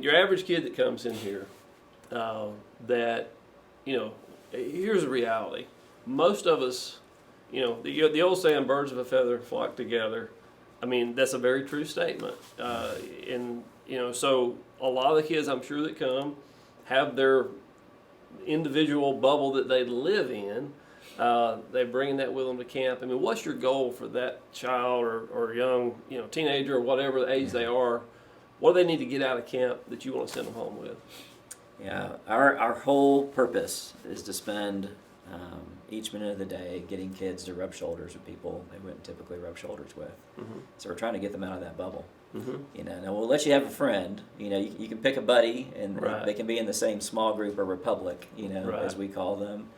Your average kid that comes in here, here's the reality. Most of us, the old saying, birds of a feather flock together. I mean, that's a very true statement. So a lot of the kids I'm sure that come have their individual bubble that they live in. They bring that with them to camp. I mean, what's your goal for that child or young, teenager or whatever the age they are? What do they need to get out of camp that you want to send them home with? Yeah, our whole purpose is to spend each minute of the day getting kids to rub shoulders with people they wouldn't typically rub shoulders with. Mm-hmm. So we're trying to get them out of that bubble. Mm-hmm. Now we'll let you have a friend. You can pick a buddy, and right. They can be in the same small group or republic, right. as we call them.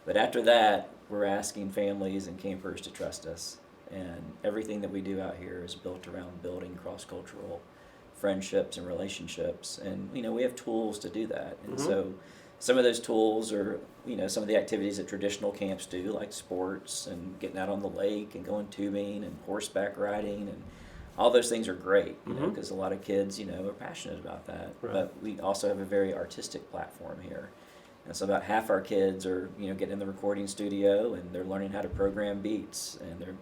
But after that, we're asking families and campers to trust us. And everything that we do out here is built around building cross-cultural friendships and relationships. And, we have tools to do that. And mm-hmm. so some of those tools are, some of the activities that traditional camps do, like sports and getting out on the lake and going tubing and horseback riding, and all those things are great, because a lot of kids, are passionate about that. Right. But we also have a very artistic platform here. And so about half our kids are, getting in the recording studio, and they're learning how to program beats, and they're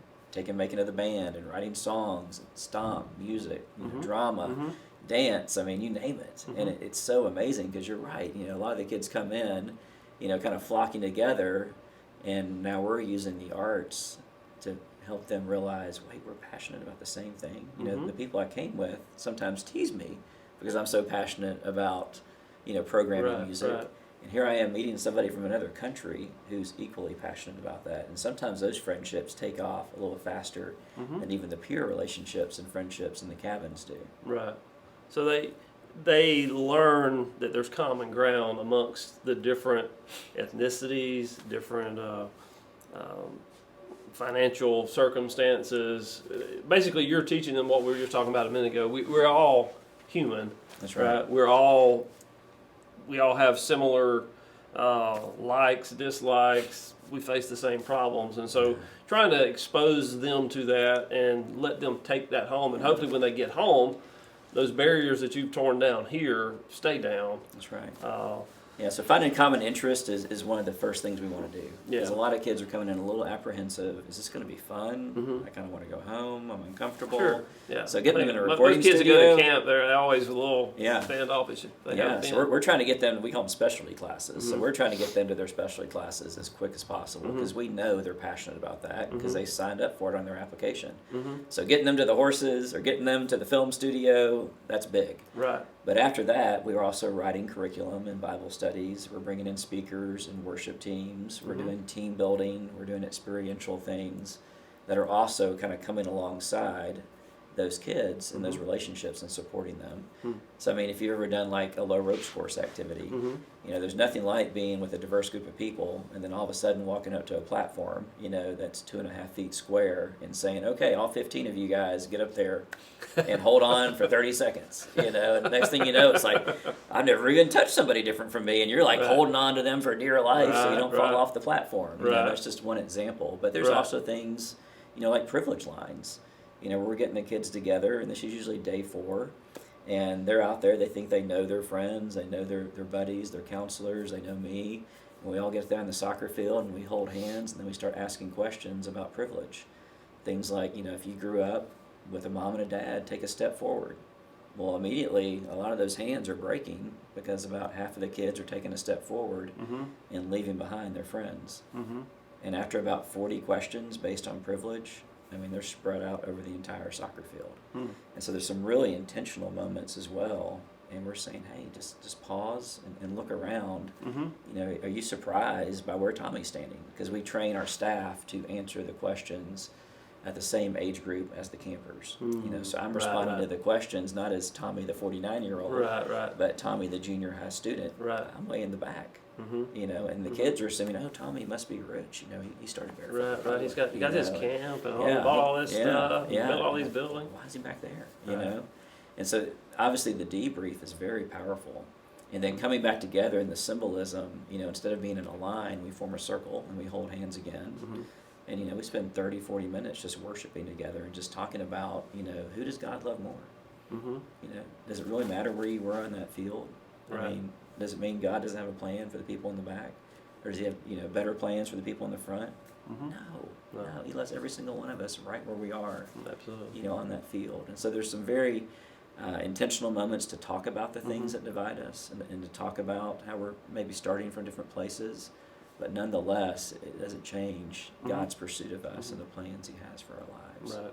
making of the band and writing songs, and stomp, music, drama, dance. I mean, you name it. And it's so amazing, because you're right. A lot of the kids come in, kind of flocking together, and now we're using the arts to help them realize, wait, we're passionate about the same thing. The people I came with sometimes tease me because I'm so passionate about, programming music. Right. And here I am meeting somebody from another country who's equally passionate about that. And sometimes those friendships take off a little faster than even the peer relationships and friendships in the cabins do. Right. So they learn that there's common ground amongst the different ethnicities, different financial circumstances. Basically, you're teaching them what we were just talking about a minute ago. We're all human. That's right. We all have similar likes, dislikes. We face the same problems. And so trying to expose them to that and let them take that home. And hopefully when they get home, those barriers that you've torn down here stay down. That's right. So finding common interest is one of the first things we want to do. Yeah. Because a lot of kids are coming in a little apprehensive. Is this going to be fun? I kind of want to go home. I'm uncomfortable. Sure. Yeah. So getting them in a recording most kids studio. that go to camp, they're always a little standoffish. So we're trying to get them, we call them specialty classes. So we're trying to get them to their specialty classes as quick as possible, because we know they're passionate about that, because they signed up for it on their application. So getting them to the horses or getting them to the film studio, that's big. Right. But after that, we are also writing curriculum and Bible studies. We're bringing in speakers and worship teams. We're doing team building. We're doing experiential things that are also kind of coming alongside those kids and those relationships and supporting them. So, I mean, if you've ever done like a low ropes course activity, there's nothing like being with a diverse group of people and then all of a sudden walking up to a platform, that's 2.5 feet square and saying, okay, all 15 of you guys get up there and hold on for 30 seconds, and the next thing you know, it's like, I've never even touched somebody different from me, and you're like holding on to them for dear life so you don't fall off the platform. That's just one example. But there's also things, like privilege lines. Where we're getting the kids together, and this is usually day 4, and they're out there, they think they know their friends, they know their buddies, their counselors, they know me, and we all get there on the soccer field, and we hold hands, and then we start asking questions about privilege. Things like, if you grew up with a mom and a dad, take a step forward. Well, immediately, a lot of those hands are breaking because about half of the kids are taking a step forward and leaving behind their friends. And after about 40 questions based on privilege, I mean, they're spread out over the entire soccer field. And so there's some really intentional moments as well. And we're saying, hey, just pause and look around. Are you surprised by where Tommy's standing? Because we train our staff to answer the questions at the same age group as the campers. So I'm responding to the questions not as Tommy, the 49-year-old, but Tommy, the junior high student. I'm way in the back. And the kids are assuming, oh, Tommy must be rich. He started Barefoot Republic. Right. He's got his camp and bought all this stuff, built all these buildings. Why is he back there? You know, and so obviously the debrief is very powerful. And then coming back together in the symbolism, instead of being in a line, we form a circle and we hold hands again. And we spend 30, 40 minutes just worshiping together and just talking about, who does God love more? Mm-hmm. Does it really matter where you were on that field? Right. I mean, does it mean God doesn't have a plan for the people in the back? Or does he have, better plans for the people in the front? Mm-hmm. No. He loves every single one of us right where we are, Absolutely. on that field. And so there's some very intentional moments to talk about the things Mm-hmm. that divide us and to talk about how we're maybe starting from different places. But nonetheless, it doesn't change Mm-hmm. God's pursuit of us Mm-hmm. and the plans he has for our lives. Right.